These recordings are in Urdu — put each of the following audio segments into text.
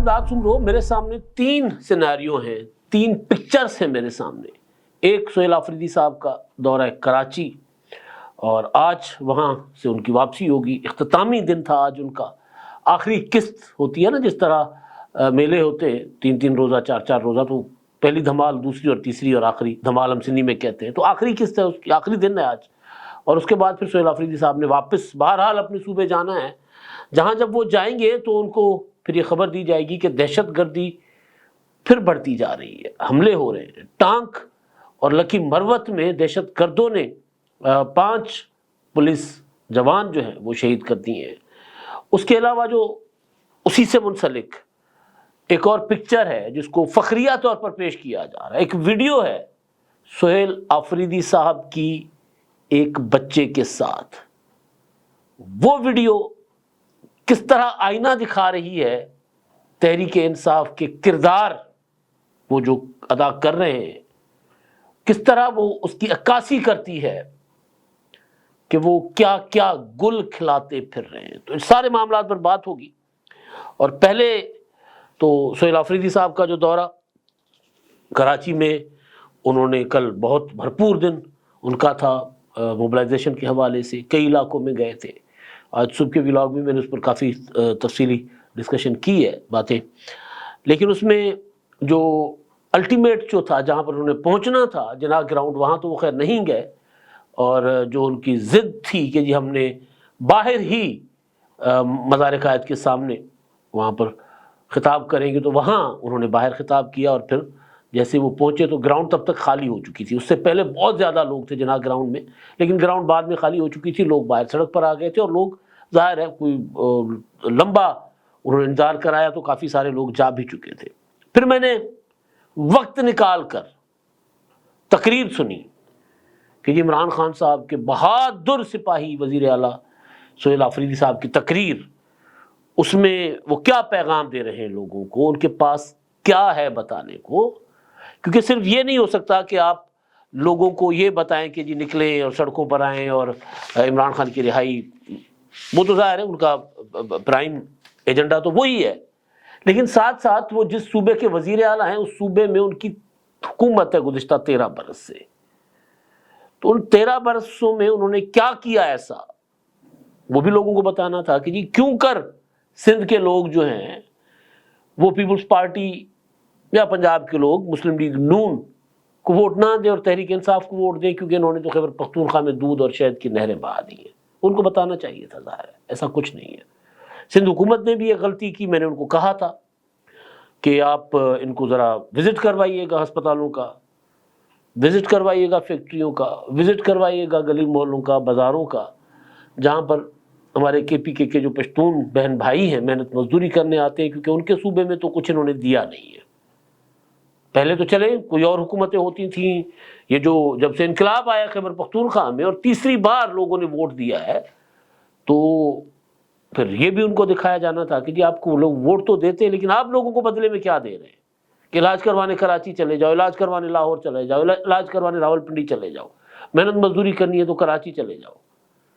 امداد سن رہو، میرے سامنے تین سیناریو ہیں، تین پکچرز ہیں میرے سامنے۔ ایک سہیل آفریدی صاحب کا دورہ کراچی، اور آج وہاں سے ان کی واپسی ہوگی، اختتامی دن تھا آج ان کا، آخری قسط ہوتی ہے نا، جس طرح میلے ہوتے ہیں 3 روزہ 4 روزہ، تو پہلی دھمال، دوسری اور تیسری اور آخری دھمال ہم سندھی میں کہتے ہیں، تو آخری قسط ہے، اس کی آخری دن ہے آج، اور اس کے بعد پھر سہیل آفریدی صاحب نے واپس بہرحال اپنے صوبے جانا ہے، جہاں جب وہ جائیں گے تو ان کو پھر یہ خبر دی جائے گی کہ دہشت گردی پھر بڑھتی جا رہی ہے، حملے ہو رہے ہیں۔ ٹانک اور لکی مروت میں دہشت گردوں نے 5 پولیس جوان جو ہیں وہ شہید کر دیے ہیں۔ اس کے علاوہ جو اسی سے منسلک ایک اور پکچر ہے جس کو فخریہ طور پر پیش کیا جا رہا ہے، ایک ویڈیو ہے سہیل آفریدی صاحب کی ایک بچے کے ساتھ۔ وہ ویڈیو کس طرح آئینہ دکھا رہی ہے تحریک انصاف کے کردار وہ جو ادا کر رہے ہیں، کس طرح وہ اس کی عکاسی کرتی ہے کہ وہ کیا کیا گل کھلاتے پھر رہے ہیں۔ تو اس سارے معاملات پر بات ہوگی، اور پہلے تو سہیل آفریدی صاحب کا جو دورہ کراچی میں، انہوں نے کل بہت بھرپور دن ان کا تھا، موبلائزیشن کے حوالے سے کئی علاقوں میں گئے تھے۔ آج صبح کے ولاگ میں نے اس پر کافی تفصیلی ڈسکشن کی ہے باتیں، لیکن اس میں جو الٹیمیٹ جو تھا، جہاں پر انہوں نے پہنچنا تھا جناح گراؤنڈ، وہاں تو وہ خیر نہیں گئے، اور جو ان کی ضد تھی کہ جی ہم نے باہر ہی مزار قائد کے سامنے وہاں پر خطاب کریں گے، تو وہاں انہوں نے باہر خطاب کیا، اور پھر جیسے وہ پہنچے تو گراؤنڈ تب تک خالی ہو چکی تھی۔ اس سے پہلے بہت زیادہ لوگ تھے جناح گراؤنڈ میں، لیکن گراؤنڈ بعد میں خالی ہو چکی تھی، لوگ باہر سڑک پر آ گئے تھے، اور لوگ ظاہر ہے کوئی لمبا انہوں نے انتظار کرایا تو کافی سارے لوگ جا بھی چکے تھے۔ پھر میں نے وقت نکال کر تقریر سنی کہ جی عمران خان صاحب کے بہادر سپاہی وزیر اعلیٰ سہیل آفریدی صاحب کی تقریر، اس میں وہ کیا پیغام دے رہے ہیں لوگوں کو، ان کے پاس کیا ہے بتانے کو، کیونکہ صرف یہ نہیں ہو سکتا کہ آپ لوگوں کو یہ بتائیں کہ جی نکلیں اور سڑکوں پر آئیں اور عمران خان کی رہائی، وہ تو ظاہر ہے ان کا پرائم ایجنڈا تو وہی ہے، لیکن ساتھ ساتھ وہ جس صوبے کے وزیر اعلیٰ ہیں، اس صوبے میں ان کی حکومت ہے گزشتہ 13 برس سے، تو ان 13 برسوں میں انہوں نے کیا کیا ایسا، وہ بھی لوگوں کو بتانا تھا کہ جی کیوں کر سندھ کے لوگ جو ہیں وہ پیپلز پارٹی یا پنجاب کے لوگ مسلم لیگ نون کو ووٹ نہ دیں اور تحریک انصاف کو ووٹ دیں، کیونکہ انہوں نے تو خیبر پختونخوا میں دودھ اور شہد کی نہریں بہا دی ہیں۔ ان کو بتانا چاہیے تھا، ظاہر ہے ایسا کچھ نہیں ہے۔ سندھ حکومت نے بھی ایک غلطی کی، میں نے ان کو کہا تھا کہ آپ ان کو ذرا وزٹ کروائیے گا ہسپتالوں کا، وزٹ کروائیے گا فیکٹریوں کا، وزٹ کروائیے گا گلی محلوں کا، بازاروں کا، جہاں پر ہمارے کے پی کے جو پشتون بہن بھائی ہیں محنت مزدوری کرنے آتے ہیں، کیونکہ ان کے صوبے میں تو کچھ انہوں نے دیا نہیں ہے۔ پہلے تو چلے کوئی اور حکومتیں ہوتی تھیں، یہ جو جب سے انقلاب آیا خیبر پختونخوا میں اور تیسری بار لوگوں نے ووٹ دیا ہے، تو پھر یہ بھی ان کو دکھایا جانا تھا کہ جی آپ کو لوگ ووٹ تو دیتے ہیں، لیکن آپ لوگوں کو بدلے میں کیا دے رہے ہیں، کہ علاج کروانے کراچی چلے جاؤ، علاج کروانے لاہور چلے جاؤ، علاج کروانے راولپنڈی چلے جاؤ، محنت مزدوری کرنی ہے تو کراچی چلے جاؤ۔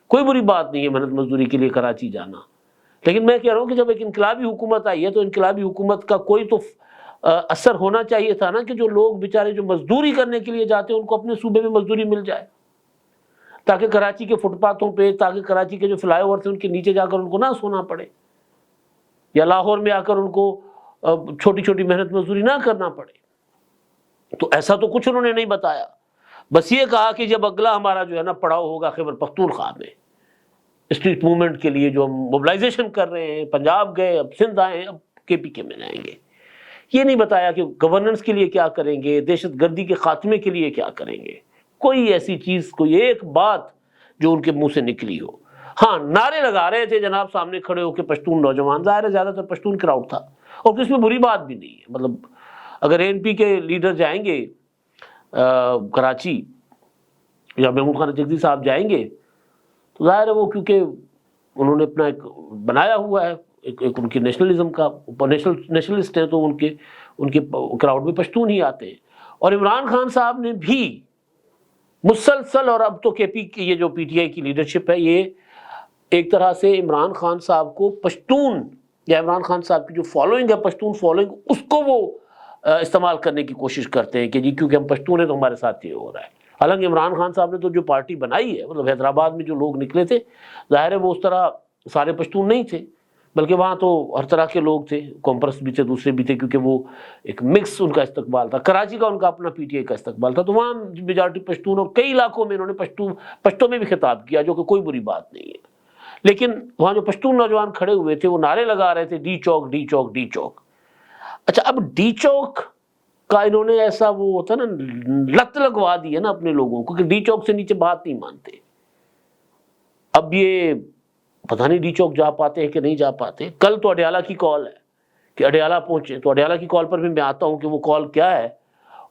کوئی بری بات نہیں ہے محنت مزدوری کے لیے کراچی جانا، لیکن میں کہہ رہا ہوں کہ جب ایک انقلابی حکومت آئی ہے تو انقلابی حکومت کا کوئی تو اثر ہونا چاہیے تھا نا، کہ جو لوگ بیچارے جو مزدوری کرنے کے لیے جاتے ہیں ان کو اپنے صوبے میں مزدوری مل جائے، تاکہ کراچی کے فٹ پاتھوں پہ، تاکہ کراچی کے جو فلائی اوور تھے ان کے نیچے جا کر ان کو نہ سونا پڑے، یا لاہور میں آ کر ان کو چھوٹی چھوٹی محنت مزدوری نہ کرنا پڑے۔ تو ایسا تو کچھ انہوں نے نہیں بتایا، بس یہ کہا کہ جب اگلا ہمارا جو ہے نا پڑاؤ ہوگا خیبر پختونخوا میں اسٹریٹ موومنٹ کے لیے جو ہم موبلائزیشن کر رہے ہیں، پنجاب گئے، اب سندھ آئے، اب کے پی کے میں جائیں گے۔ یہ نہیں بتایا کہ گورننس کے لیے کیا کریں گے، دہشت گردی کے خاتمے کے لیے کیا کریں گے، کوئی ایسی چیز، کوئی ایک بات جو ان کے منہ سے نکلی ہو۔ ہاں نعرے لگا رہے تھے جناب سامنے کھڑے ہو کے پشتون نوجوان، ظاہر ہے زیادہ تر پشتون کراؤڈ تھا، اور اس میں بری بات بھی نہیں ہے، مطلب اگر اے این پی کے لیڈر جائیں گے کراچی، یا محمود خان جگزی صاحب جائیں گے، تو ظاہر ہے وہ کیونکہ انہوں نے اپنا ایک بنایا ہوا ہے، ایک ان کی نیشنلزم کا نیشنلسٹ ہیں، تو ان کے کراؤڈ میں پشتون ہی آتے ہیں۔ اور عمران خان صاحب نے بھی مسلسل، اور اب تو کے پی کی یہ جو پی ٹی آئی کی لیڈرشپ ہے، یہ ایک طرح سے عمران خان صاحب کو پشتون یا عمران خان صاحب کی جو فالوئنگ ہے، پشتون فالوئنگ، اس کو وہ استعمال کرنے کی کوشش کرتے ہیں کہ جی کیونکہ ہم پشتون ہیں تو ہمارے ساتھ یہ ہو رہا ہے۔ حالانکہ عمران خان صاحب نے تو جو پارٹی بنائی ہے، مطلب حیدرآباد میں جو لوگ نکلے تھے، ظاہر ہے وہ اس طرح سارے پشتون نہیں تھے، بلکہ وہاں تو ہر طرح کے لوگ تھے، کامپرس بھی تھے، دوسرے بھی تھے، کیونکہ وہ ایک مکس ان کا استقبال تھا۔ کراچی کا ان کا اپنا پی ٹی آئی کا استقبال تھا، تو وہاں میجارٹی پشتون، اور کئی علاقوں میں انہوں نے پشتوں میں بھی خطاب کیا، جو کہ کوئی بری بات نہیں ہے۔ لیکن وہاں جو پشتون نوجوان کھڑے ہوئے تھے وہ نعرے لگا رہے تھے ڈی چوک ڈی چوک ڈی چوک۔ اچھا، اب ڈی چوک کا انہوں نے ایسا وہ ہوتا نا لت لگوا دی ہے نا اپنے لوگوں کو کہ ڈی چوک سے نیچے بات نہیں مانتے۔ اب یہ پتہ نہیں ڈی چوک جا پاتے ہیں کہ نہیں جا پاتے۔ کل تو اڈیالہ کی کال ہے کہ اڈیالہ پہنچے، تو اڈیالہ کی کال پر بھی میں آتا ہوں کہ وہ کال کیا ہے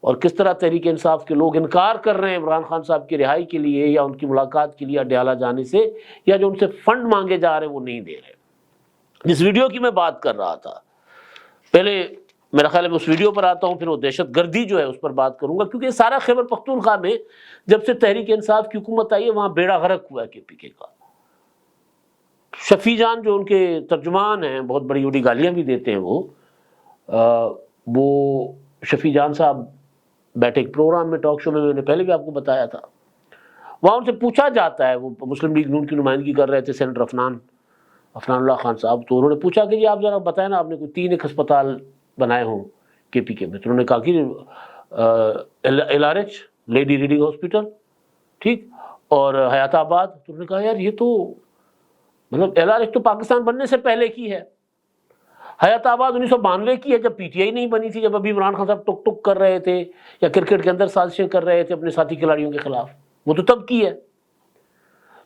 اور کس طرح تحریک انصاف کے لوگ انکار کر رہے ہیں عمران خان صاحب کی رہائی کے لیے یا ان کی ملاقات کے لیے اڈیالہ جانے سے، یا جو ان سے فنڈ مانگے جا رہے ہیں وہ نہیں دے رہے۔ جس ویڈیو کی میں بات کر رہا تھا، پہلے میرا خیال ہے میں اس ویڈیو پر آتا ہوں، پھر وہ دہشت گردی جو ہے اس پر بات کروں گا، کیونکہ سارا خیبر پختونخوا میں جب سے تحریک انصاف کی حکومت آئی ہے وہاں بیڑا غرق ہوا ہے کے پی کے کا۔ شفیع جان جو ان کے ترجمان ہیں، بہت بڑی بڑی گالیاں بھی دیتے ہیں، وہ شفیع جان صاحب بیٹھے ایک پروگرام میں، ٹاک شو میں نے پہلے بھی آپ کو بتایا تھا، وہاں ان سے پوچھا جاتا ہے، وہ مسلم لیگ نون کی نمائندگی کر رہے تھے سینیٹر عفنان اللہ خان صاحب، تو انہوں نے پوچھا کہ جی آپ ذرا بتائیں نا، آپ نے کوئی 3 ہسپتال بنائے ہوں کے پی کے میں، تو انہوں نے کہا کہ L R H Lady Reading hospital, ٹھیک، اور حیات آباد۔ تو انہوں نے کہا یار یہ تو مطلب ایل آر ایچ تو پاکستان بننے سے پہلے کی ہے، حیات آباد 1992 کی ہے جب پی ٹی آئی نہیں بنی تھی، جب ابھی عمران خان صاحب ٹک ٹک کر رہے تھے یا کرکٹ کے اندر سازشیں کر رہے تھے اپنے ساتھی کھلاڑیوں کے خلاف، وہ تو تب کی ہے۔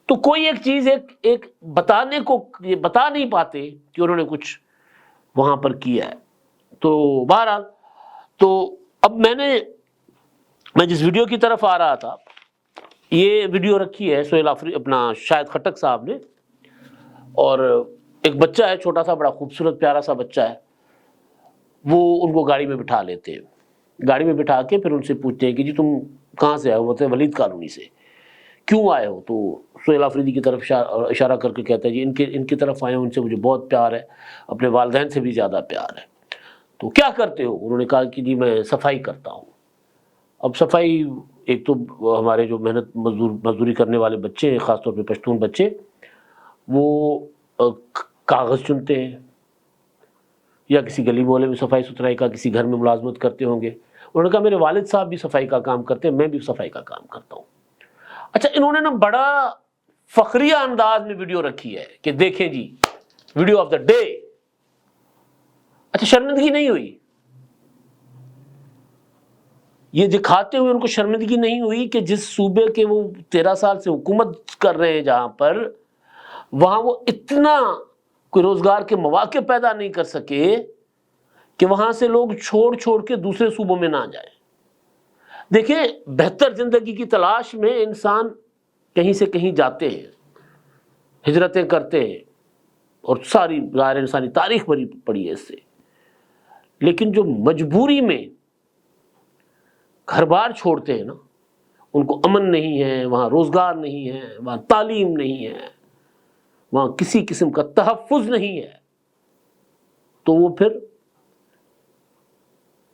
تو کوئی ایک چیز ایک بتانے کو یہ بتا نہیں پاتے کہ انہوں نے کچھ وہاں پر کیا ہے۔ تو بہرحال، تو اب میں جس ویڈیو کی طرف آ رہا تھا، یہ ویڈیو رکھی ہے سہیل اپنا شاہد خٹک صاحب نے، اور ایک بچہ ہے چھوٹا سا، بڑا خوبصورت پیارا سا بچہ ہے، وہ ان کو گاڑی میں بٹھا لیتے ہیں، گاڑی میں بٹھا کے پھر ان سے پوچھتے ہیں کہ جی تم کہاں سے آئے ہو؟ بولتے ہیں ولید کالونی سے۔ کیوں آئے ہو؟ تو سہیل آفریدی کی طرف اشارہ کر کے کہتا ہے جی ان کی طرف آئے ہوں، ان سے مجھے بہت پیار ہے، اپنے والدین سے بھی زیادہ پیار ہے۔ تو کیا کرتے ہو؟ انہوں نے کہا کہ جی میں صفائی کرتا ہوں۔ اب صفائی، ایک تو ہمارے جو محنت مزدوری کرنے والے بچے ہیں، خاص طور پہ پشتون بچے، وہ کاغذ چنتے ہیں یا کسی گلی محلے میں صفائی ستھرائی کا کسی گھر میں ملازمت کرتے ہوں گے۔ انہوں نے کہا میرے والد صاحب بھی صفائی کا کام کرتے ہیں، میں بھی صفائی کا کام کرتا ہوں۔ اچھا، انہوں نے نا بڑا فخریہ انداز میں ویڈیو رکھی ہے کہ دیکھیں جی ویڈیو آف دا ڈے۔ اچھا، شرمندگی نہیں ہوئی؟ یہ دکھاتے ہوئے ان کو شرمندگی نہیں ہوئی کہ جس صوبے کے وہ 13 سال سے حکومت کر رہے ہیں، جہاں پر وہاں وہ اتنا کوئی روزگار کے مواقع پیدا نہیں کر سکے کہ وہاں سے لوگ چھوڑ کے دوسرے صوبوں میں نہ جائیں۔ دیکھیں، بہتر زندگی کی تلاش میں انسان کہیں سے کہیں جاتے ہیں، ہجرتیں کرتے ہیں، اور ساری ظاہر انسانی تاریخ بھری پڑی ہے اس سے، لیکن جو مجبوری میں گھر بار چھوڑتے ہیں نا، ان کو امن نہیں ہے، وہاں روزگار نہیں ہے، وہاں تعلیم نہیں ہے، وہاں کسی قسم کا تحفظ نہیں ہے، تو وہ پھر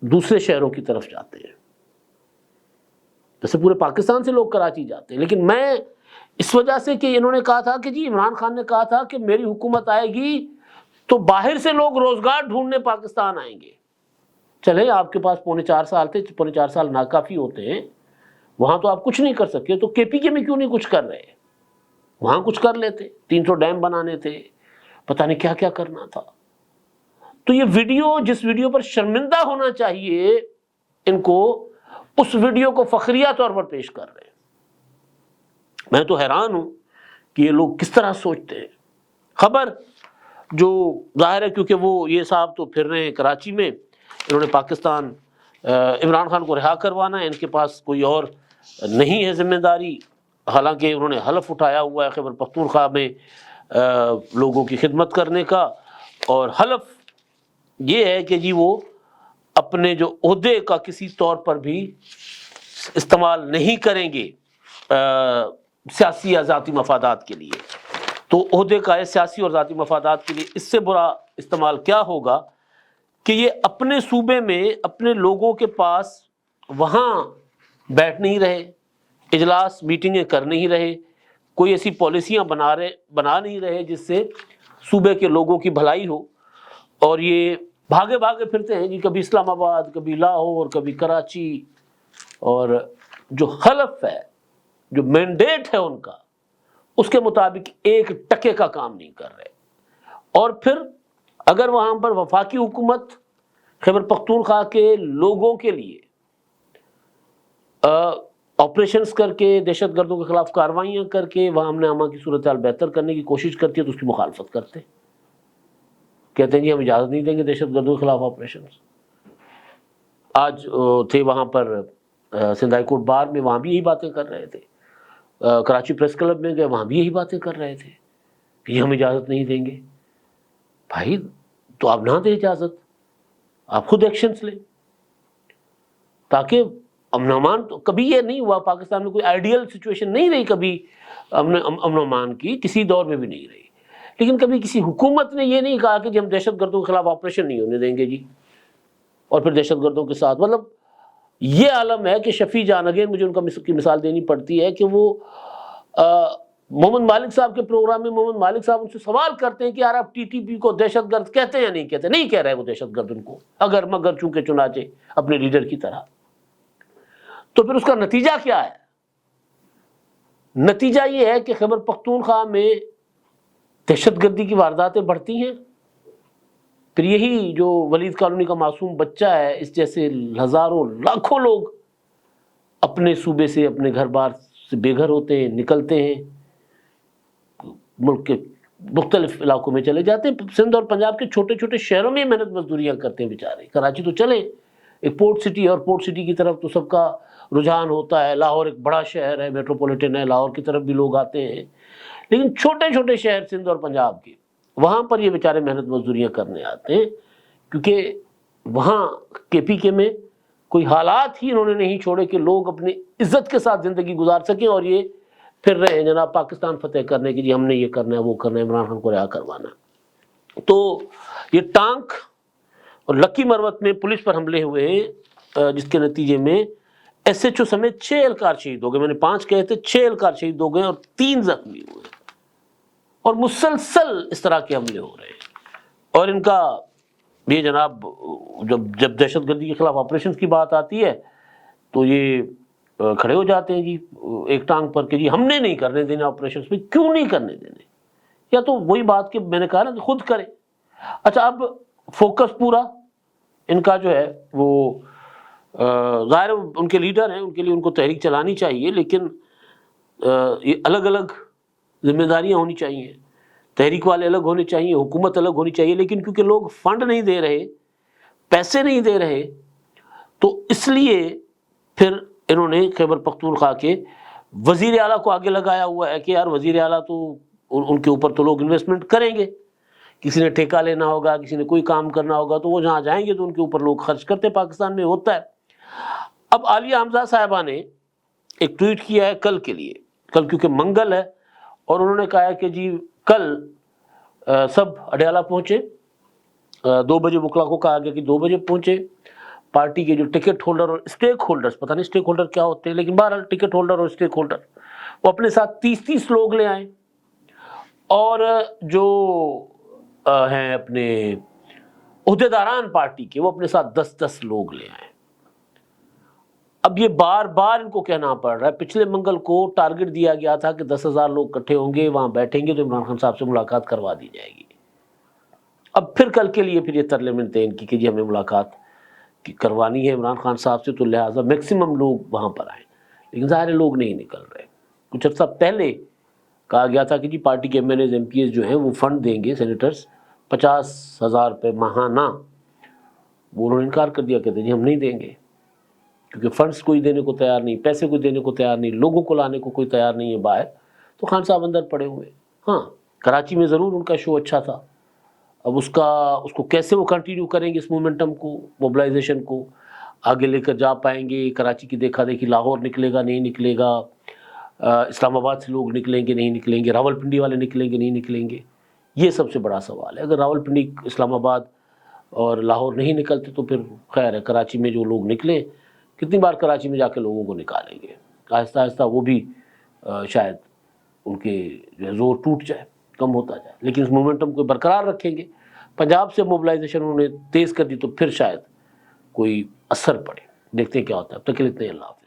دوسرے شہروں کی طرف جاتے ہیں۔ جیسے پورے پاکستان سے لوگ کراچی جاتے ہیں، لیکن میں اس وجہ سے کہ انہوں نے کہا تھا کہ جی عمران خان نے کہا تھا کہ میری حکومت آئے گی تو باہر سے لوگ روزگار ڈھونڈنے پاکستان آئیں گے۔ چلے، آپ کے پاس 4.5 سال تھے، 4.5 سال ناکافی ہوتے ہیں، وہاں تو آپ کچھ نہیں کر سکے، تو کے پی کے میں کیوں نہیں کچھ کر رہے؟ وہاں کچھ کر لیتے، 300 ڈیم بنانے تھے، پتہ نہیں کیا کیا کرنا تھا۔ تو یہ ویڈیو، جس ویڈیو پر شرمندہ ہونا چاہیے ان کو، اس ویڈیو کو فخریہ طور پر پیش کر رہے ہیں۔ میں تو حیران ہوں کہ یہ لوگ کس طرح سوچتے ہیں۔ خبر جو ظاہر ہے کیونکہ وہ یہ صاحب تو پھر رہے ہیں کراچی میں، انہوں نے پاکستان عمران خان کو رہا کروانا ہے، ان کے پاس کوئی اور نہیں ہے ذمہ داری، حالانکہ انہوں نے حلف اٹھایا ہوا ہے خیبر پختونخوا میں لوگوں کی خدمت کرنے کا، اور حلف یہ ہے کہ جی وہ اپنے جو عہدے کا کسی طور پر بھی استعمال نہیں کریں گے سیاسی یا ذاتی مفادات کے لیے۔ تو عہدے کا سیاسی اور ذاتی مفادات کے لیے اس سے برا استعمال کیا ہوگا کہ یہ اپنے صوبے میں اپنے لوگوں کے پاس وہاں بیٹھ نہیں رہے، اجلاس میٹنگیں کر نہیں رہے، کوئی ایسی پالیسیاں بنا نہیں رہے جس سے صوبے کے لوگوں کی بھلائی ہو، اور یہ بھاگے بھاگے پھرتے ہیں جی، کبھی اسلام آباد، کبھی لاہور، کبھی کراچی، اور جو حلف ہے، جو مینڈیٹ ہے ان کا، اس کے مطابق ایک ٹکے کا کام نہیں کر رہے۔ اور پھر اگر وہاں پر وفاقی حکومت خیبر پختونخوا کے لوگوں کے لیے آپریشنز کر کے، دہشت گردوں کے خلاف کارروائیاں کر کے وہاں امن امان کی صورتحال بہتر کرنے کی کوشش کرتی ہے تو اس کی مخالفت کرتے ہیں، کہتے ہیں جی ہم اجازت نہیں دیں گے دہشت گردوں کے خلاف آپریشنز۔ آج تھے وہاں پر سندھ ہائی کورٹ بار میں، وہاں بھی یہی باتیں کر رہے تھے، کراچی پریس کلب میں گئے، وہاں بھی یہی باتیں کر رہے تھے کہ ہم اجازت نہیں دیں گے۔ بھائی تو آپ نہ دیں اجازت، آپ خود ایکشنز لیں، تاکہ امن و امان۔ تو کبھی یہ نہیں ہوا پاکستان میں کوئی آئیڈیل سچویشن نہیں رہی کبھی امن و امان کی، کسی دور میں بھی نہیں رہی، لیکن کبھی کسی حکومت نے یہ نہیں کہا کہ جی ہم دہشت گردوں کے خلاف آپریشن نہیں ہونے دیں گے جی، اور پھر دہشت گردوں کے ساتھ۔ مطلب یہ عالم ہے کہ شفیع جان، اگین مجھے ان کی مثال دینی پڑتی ہے کہ وہ محمد مالک صاحب کے پروگرام میں محمد مالک صاحب ان سے سوال کرتے ہیں کہ یار آپ ٹی ٹی پی کو دہشت گرد کہتے ہیں یا نہیں کہتے؟ نہیں کہہ رہے وہ دہشت گرد ان کو، اگر مگر چونکہ چنانچہ اپنے لیڈر کی طرح۔ تو پھر اس کا نتیجہ کیا ہے؟ نتیجہ یہ ہے کہ خیبر پختونخوا میں دہشت گردی کی وارداتیں بڑھتی ہیں، پھر یہی جو ولید کالونی کا معصوم بچہ ہے، اس جیسے ہزاروں لاکھوں لوگ اپنے صوبے سے، اپنے گھر بار سے بے گھر ہوتے ہیں، نکلتے ہیں، ملک کے مختلف علاقوں میں چلے جاتے ہیں۔ سندھ اور پنجاب کے چھوٹے چھوٹے شہروں میں محنت مزدوریاں کرتے ہیں بیچارے۔ کراچی تو چلے ایک پورٹ سٹی، اور پورٹ سٹی کی طرف تو سب کا رجحان ہوتا ہے، لاہور ایک بڑا شہر ہے، میٹروپولیٹن ہے، لاہور کی طرف بھی لوگ آتے ہیں، لیکن چھوٹے چھوٹے شہر سندھ اور پنجاب کے، وہاں پر یہ بیچارے محنت مزدوریاں کرنے آتے ہیں، کیونکہ وہاں کے پی کے میں کوئی حالات ہی انہوں نے نہیں چھوڑے کہ لوگ اپنی عزت کے ساتھ زندگی گزار سکیں، اور یہ پھر رہے ہیں جناب پاکستان فتح کرنے کی، جی ہم نے یہ کرنا ہے، وہ کرنا ہے، عمران خان کو رہا کروانا ہے۔ تو یہ ٹانک اور لکی مروت میں پولیس پر حملے ہوئے ہیں، جس کے نتیجے میں ایس ایچ او سمیت 6 اہلکار شہید ہو گئے۔ میں نے 5 کہے تھے، 6 اہلکار شہید ہو گئے اور 3 زخمی ہوئے، اور مسلسل اس طرح کے حملے ہو رہے ہیں۔ اور ان کا یہ جناب جب دہشت گردی کے خلاف آپریشن کی بات آتی ہے تو یہ کھڑے ہو جاتے ہیں جی ایک ٹانگ پر کہ جی ہم نے نہیں کرنے دینے آپریشن پہ۔ کیوں نہیں کرنے دینے؟ یا تو وہی بات کہ میں نے کہا نا کہ خود کریں۔ اچھا، اب فوکس پورا ان کا جو ہے وہ ظاہر ان کے لیڈر ہیں، ان کے لیے ان کو تحریک چلانی چاہیے، لیکن یہ الگ الگ ذمہ داریاں ہونی چاہیے، تحریک والے الگ ہونے چاہیے، حکومت الگ ہونی چاہیے، لیکن کیونکہ لوگ فنڈ نہیں دے رہے، پیسے نہیں دے رہے، تو اس لیے پھر انہوں نے خیبر پختونخوا کے وزیر اعلیٰ کو آگے لگایا ہوا ہے کہ یار وزیر اعلیٰ تو ان کے اوپر تو لوگ انویسٹمنٹ کریں گے، کسی نے ٹھیکہ لینا ہوگا، کسی نے کوئی کام کرنا ہوگا تو وہ جہاں جائیں گے تو ان کے اوپر لوگ خرچ کرتے، پاکستان میں ہوتا ہے۔ اب عالیہ حمزہ صاحبہ نے ایک ٹویٹ کیا ہے کل کے لیے، کل کیونکہ منگل ہے، اور انہوں نے کہا ہے کہ جی کل سب اڈیالہ پہنچے، 2 بجے وکلا کو کہا گیا کہ 2 بجے پہنچے، پارٹی کے جو ٹکٹ ہولڈر اور اسٹیک ہولڈرز، پتہ نہیں اسٹیک ہولڈر کیا ہوتے ہیں، لیکن بہرحال ٹکٹ ہولڈر اور اسٹیک ہولڈر وہ اپنے ساتھ 30 لوگ لے آئیں، اور جو ہیں اپنے عہدیداران پارٹی کے وہ اپنے ساتھ 10 لوگ لے آئیں۔ اب یہ بار بار ان کو کہنا پڑ رہا ہے، پچھلے منگل کو ٹارگٹ دیا گیا تھا کہ 10,000 لوگ اکٹھے ہوں گے، وہاں بیٹھیں گے تو عمران خان صاحب سے ملاقات کروا دی جائے گی۔ اب پھر کل کے لیے پھر یہ ترلے ملتے ہیں ان کی کہ جی ہمیں ملاقات کروانی ہے عمران خان صاحب سے، تو لہٰذا میکسیمم لوگ وہاں پر آئیں، لیکن ظاہر لوگ نہیں نکل رہے۔ کچھ عرصہ پہلے کہا گیا تھا کہ جی پارٹی کے M L As M P As جو ہیں وہ فنڈ دیں گے، سینیٹرز 50,000 روپے ماہانہ، وہ انہوں نے انکار کر دیا، کہتے جی ہم نہیں دیں گے، کیونکہ فنڈز کوئی دینے کو تیار نہیں، پیسے کوئی دینے کو تیار نہیں، لوگوں کو لانے کو کوئی تیار نہیں ہے باہر، تو خان صاحب اندر پڑے ہوئے۔ ہاں کراچی میں ضرور ان کا شو اچھا تھا، اب اس کو کیسے وہ کنٹینیو کریں گے، اس مومنٹم کو، موبلائزیشن کو آگے لے کر جا پائیں گے؟ کراچی کی دیکھا دیکھی لاہور نکلے گا نہیں نکلے گا، اسلام آباد سے لوگ نکلیں گے نہیں نکلیں گے، راولپنڈی والے نکلیں گے نہیں نکلیں گے، یہ سب سے بڑا سوال ہے۔ اگر راولپنڈی، اسلام آباد اور لاہور نہیں نکلتے تو پھر خیر ہے، کراچی میں جو لوگ نکلیں، کتنی بار کراچی میں جا کے لوگوں کو نکالیں گے، آہستہ آہستہ وہ بھی شاید ان کے جو ہے زور ٹوٹ جائے، کم ہوتا جائے، لیکن اس مومنٹم کو برقرار رکھیں گے۔ پنجاب سے موبلائزیشن انہوں نے تیز کر دی تو پھر شاید کوئی اثر پڑے، دیکھتے ہیں کیا ہوتا ہے۔ اب تک کے لیے اتنے، اللہ حافظ۔